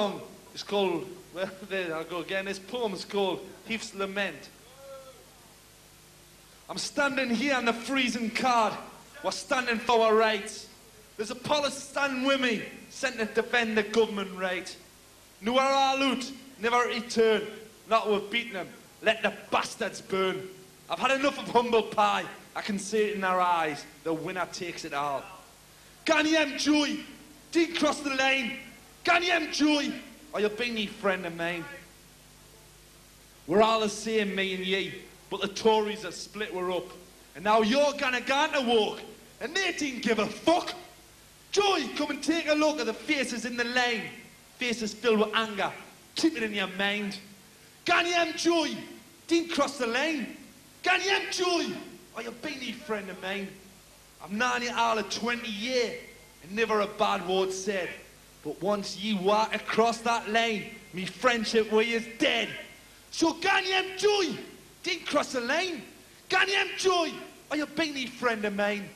song is called, well, there I go again, this poem is called Heaths Lament. I'm standing here on the freezing card, we're standing for our rights. There's a policy standing with me, sent to defend the government right. Nowhere I'll loot, never return, not with beating them, let the bastards burn. I've had enough of humble pie, I can see it in their eyes, the winner takes it all. Can you joy? Did cross the lane? Can you joy? Or you'll be me friend of mine. We're all the same, me and ye, but the Tories have split we're up. And now you're gonna go to walk, and they didn't give a fuck. Joy, come and take a look at the faces in the lane. Faces filled with anger, keep it in your mind. Can you joy? Didn't cross the lane. Can you joy? Or you'll be me friend of mine. I've known you all of 20 years, and never a bad word said. But once you walk across that lane, me friendship with you is dead. So can you joy? Didn't cross the lane. Can you joy? Or you'll be me friend of mine.